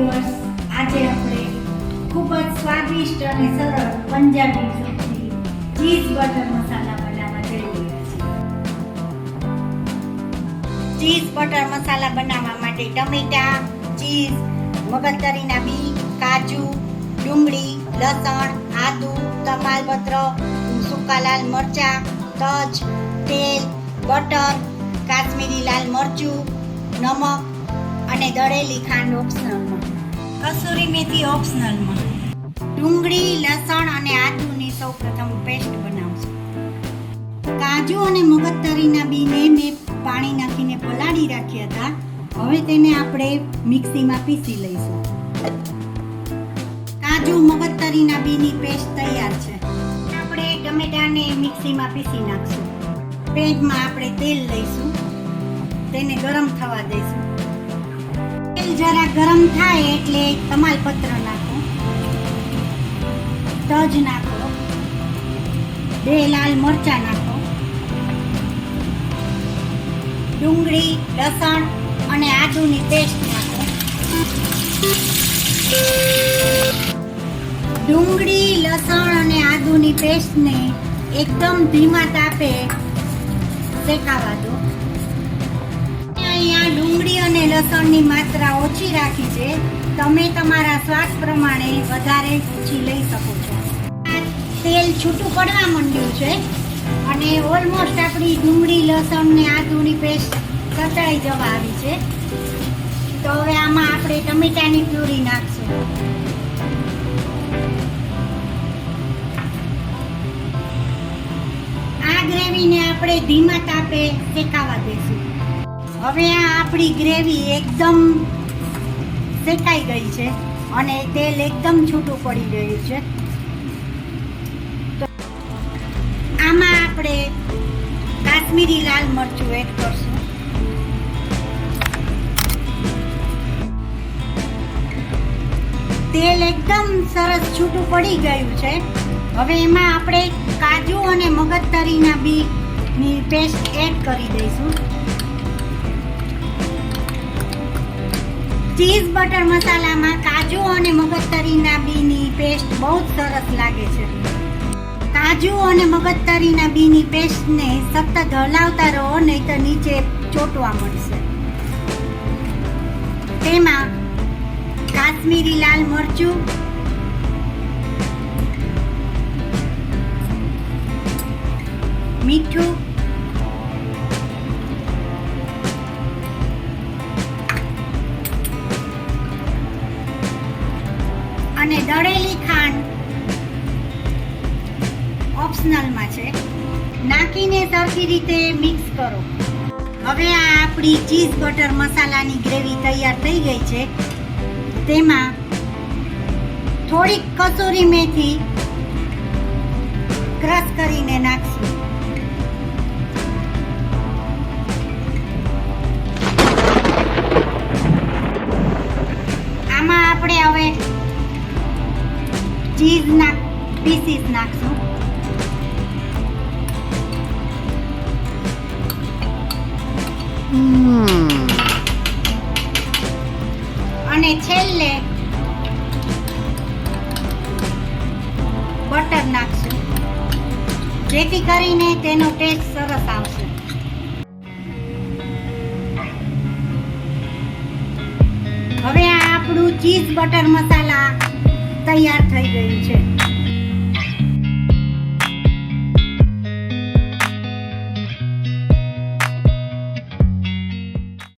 Viewers, આજે આપણે ખૂબ જ સ્વાદિષ્ટ અને સરળ પંજાબી સબ્જી ચીઝ બટર મસાલા બનાવવા જઈ રહ્યા છીએ. ચીઝ બટર મસાલા બનાવવા માટે ટમેટા, ચીઝ, મગજતરીના બી, કાજુ, ડુંગળી, લસણ, આદુ, તમાલપત્ર, સૂકા લાલ મરચા, તજ, તેલ, બટર, કાશ્મીરી લાલ મરચું, નમક અને દળેલી ખાંડ ઓપ્શનલમાં, કસૂરી મેથી ઓપ્શનલમાં. ડુંગળી, લસણ અને આદુની સૌપ્રથમ પેસ્ટ બનાવશું. કાજુ અને મગજતરીના બીને મેં પાણી નાખીને પલાળી રાખ્યા હતા. હવે તેને આપણે મિક્સીમાં પીસી લઈશું. કાજુ મગજતરીના બીની પેસ્ટ તૈયાર છે. આપણે ટમેટાને મિક્સીમાં પીસી નાખશું. પેનમાં આપણે તેલ લઈશું, તેને ગરમ થવા દઈશું. તેલ જરા ગરમ થાય એટલે તમાલપત્ર નાખો, તજ નાખો, 2 લાલ મરચા નાખો, ડુંગળી, લસણ અને આદુની પેસ્ટ નાખો. ડુંગળી, લસણ અને આદુની પેસ્ટને એકદમ ધીમા તાપે શેકાવા દો. અહીંયા ડુંગળી અને લસણની માત્રા ઓછી રાખી છે. તમે તમારા સ્વાદ પ્રમાણે વધારે ઓછી લઈ શકો છો. તેલ છૂટું પડવા માંડ્યું છે અને ઓલમોસ્ટ આપણી ડુંગળી, લસણ ને આદુની પેસ્ટ સતળાઈ જવા આવી છે. તો હવે આમાં આપણે ટમેટાની પ્યુરી નાખશું. આ ગ્રેવીને આપણે ધીમા તાપે શેકાવા દઈશું. હવે આ આપણી ગ્રેવી એકદમ શેકાઈ ગઈ છે અને તેલ એકદમ છૂટું પડી રહ્યું છે. તો આમાં આપણે કાશ્મીરી લાલ મરચું એડ કરશું. તેલ એકદમ સરસ છૂટું પડી ગયું છે. હવે એમાં આપણે કાજુ અને મગજતરીના બીની પેસ્ટ એડ કરી દઈશું. ચીઝ બટર મસાલામાં કાજુ અને મગજતરીના બીની પેસ્ટ બહુ જ સરસ લાગે છે. કાજુ અને મગજતરીના બીની પેસ્ટને સતત હલાવતા રહો, નહીં તો નીચે ચોંટવા મળશે. તેમાં કાશ્મીરી લાલ મરચું, મીઠું, અને દળેલી ખાંડ ઓપ્શનલમાં છે, નાખીને સરખી રીતે મિક્સ કરો. હવે આ આપણી ચીઝ બટર મસાલાની ગ્રેવી તૈયાર થઈ ગઈ છે. તેમાં થોડીક કસૂરી મેથી ક્રશ કરીને નાખશું. આમાં આપણે હવે ચીઝના પીસીસ નાખશું. અને છેલ્લે બટર નાખશું, જેથી કરીને તેનો ટેસ્ટ સરસ આવશે. હવે આ આપણું ચીઝ બટર મસાલા તૈયાર થઈ ગયું છે.